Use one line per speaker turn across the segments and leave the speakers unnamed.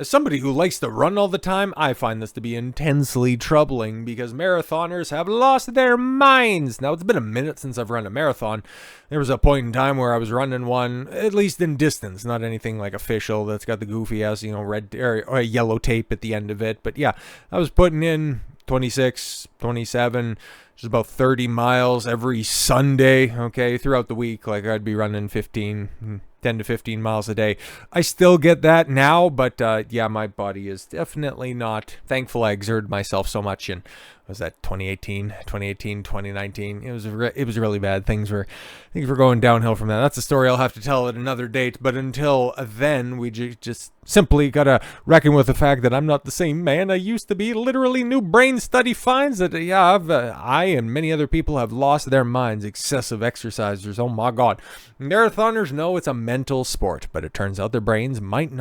As somebody who likes to run all the time, I find this to be intensely troubling because marathoners have lost their minds. Now, it's been a minute since I've run a marathon. There was a point in time where I was running one, at least in distance, not anything like official that's got the goofy ass, red or yellow tape at the end of it. But yeah, I was putting in 26, 27, just about 30 miles every Sunday, okay, throughout the week. Like I'd be running 10 to 15 miles a day. I still get that now, but yeah, my body is definitely not thankful I exerted myself so much in, was that 2018, 2019? It was really bad. Things were going downhill from that. That's a story I'll have to tell at another date, but until then, we just simply gotta reckon with the fact that I'm not the same man I used to be. Literally, new brain study finds that I and many other people have lost their minds. Excessive exercisers, oh my god. Marathoners know it's a mental sport, but it turns out their brains might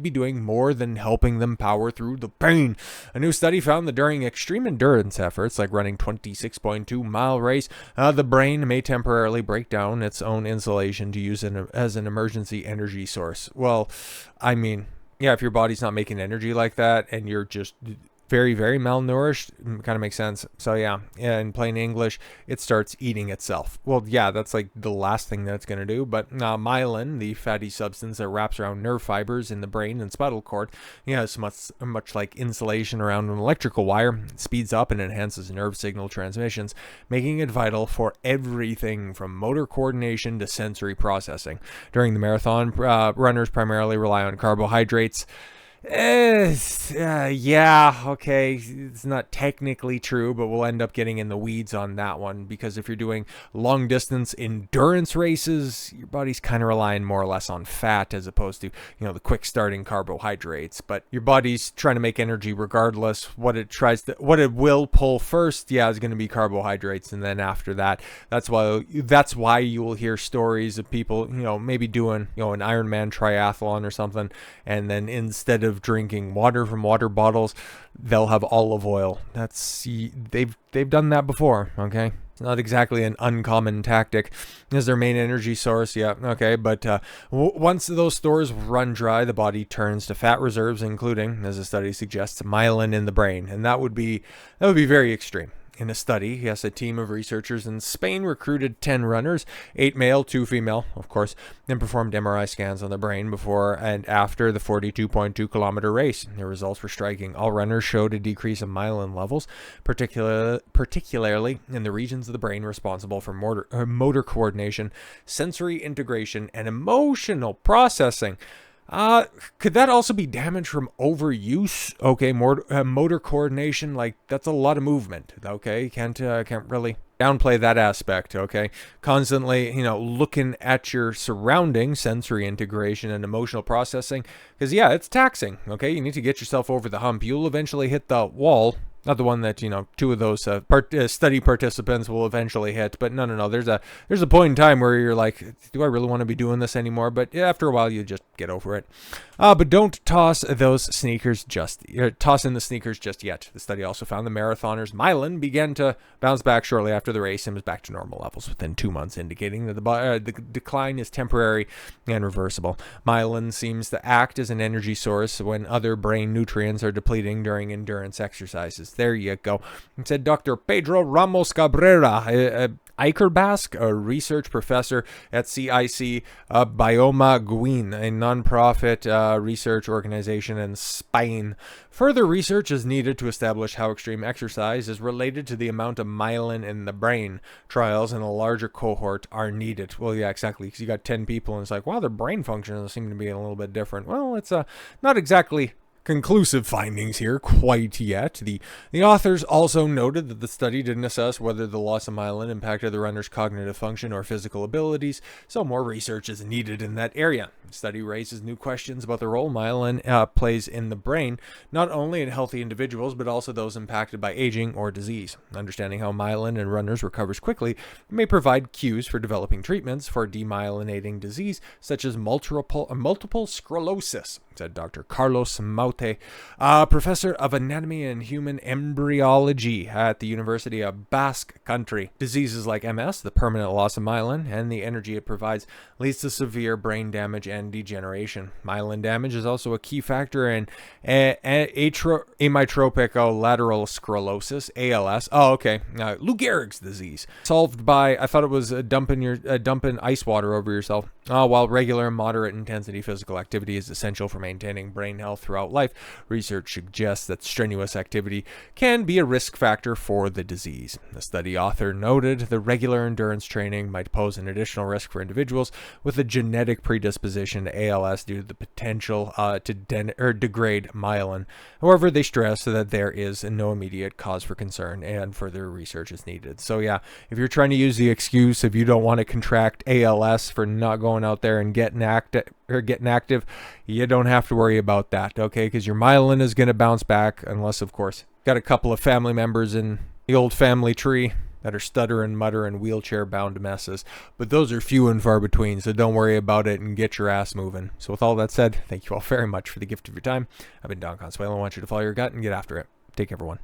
be doing more than helping them power through the pain. A new study found that during extreme endurance efforts, like running 26.2 mile race, the brain may temporarily break down its own insulation to use as an emergency energy source. Well, I mean, yeah, if your body's not making energy like that and you're just very, very malnourished, kind of makes sense. So yeah, in plain English, it starts eating itself. Well, yeah, that's like the last thing that it's going to do. But myelin, the fatty substance that wraps around nerve fibers in the brain and spinal cord, it's much like insulation around an electrical wire. It speeds up and enhances nerve signal transmissions, making it vital for everything from motor coordination to sensory processing. During the marathon, runners primarily rely on carbohydrates. Yeah, okay, it's not technically true, but we'll end up getting in the weeds on that one, because if you're doing long distance endurance races, your body's kind of relying more or less on fat as opposed to, the quick starting carbohydrates. But your body's trying to make energy regardless. What it will pull first, is going to be carbohydrates, and then after that, that's why you will hear stories of people, maybe doing, an Ironman triathlon or something, and then instead of drinking water from water bottles, they'll have olive oil. They've done that before, okay? It's not exactly an uncommon tactic as their main energy source, but once those stores run dry, the body turns to fat reserves, including, as the study suggests, myelin in the brain, and that would be very extreme. In a study, a team of researchers in Spain recruited 10 runners, 8 male, 2 female, of course, and performed MRI scans on the brain before and after the 42.2-kilometer race. The results were striking. All runners showed a decrease in myelin levels, particularly in the regions of the brain responsible for motor coordination, sensory integration, and emotional processing. Could that also be damage from overuse? Okay, motor coordination, like that's a lot of movement. Okay, can't really downplay that aspect. Okay, constantly, looking at your surroundings, sensory integration and emotional processing, because it's taxing. Okay, you need to get yourself over the hump. You'll eventually hit the wall. Not the one that, two of those study participants will eventually hit. But no. There's a point in time where you're like, do I really want to be doing this anymore? But after a while, you just get over it. But don't toss in the sneakers just yet. The study also found the marathoners' myelin began to bounce back shortly after the race and was back to normal levels within 2 months, indicating that the decline is temporary and reversible. Myelin seems to act as an energy source when other brain nutrients are depleting during endurance exercises. There you go. Said Dr. Pedro Ramos Cabrera, Eikerbasque, a research professor at CIC Bioma Guin, a nonprofit research organization in Spain. Further research is needed to establish how extreme exercise is related to the amount of myelin in the brain. Trials in a larger cohort are needed. Well, yeah, exactly, because you got 10 people, and it's like, wow, their brain functions seem to be a little bit different. Well, it's not exactly conclusive findings here quite yet. The authors also noted that the study didn't assess whether the loss of myelin impacted the runner's cognitive function or physical abilities, so more research is needed in that area. The study raises new questions about the role myelin plays in the brain, not only in healthy individuals, but also those impacted by aging or disease. Understanding how myelin in runners recovers quickly may provide cues for developing treatments for demyelinating disease, such as multiple sclerosis, said Dr. Carlos Maut Schulte, professor of anatomy and human embryology at the University of Basque Country. Diseases like MS, the permanent loss of myelin, and the energy it provides leads to severe brain damage and degeneration. Myelin damage is also a key factor in amyotrophic lateral sclerosis, ALS. Oh, okay. Lou Gehrig's disease, solved by, I thought it was dumping ice water over yourself. While regular and moderate intensity physical activity is essential for maintaining brain health throughout life, research suggests that strenuous activity can be a risk factor for the disease. The study author noted the regular endurance training might pose an additional risk for individuals with a genetic predisposition to ALS due to the potential to degrade myelin. However, they stress that there is no immediate cause for concern and further research is needed. So yeah, if you're trying to use the excuse if you don't want to contract ALS for not going out there and getting active, you don't have to worry about that, okay? Because your myelin is going to bounce back, unless, of course, got a couple of family members in the old family tree that are stuttering, muttering, wheelchair-bound messes. But those are few and far between, so don't worry about it and get your ass moving. So with all that said, thank you all very much for the gift of your time. I've been Don Consuelo. I want you to follow your gut and get after it. Take care, everyone.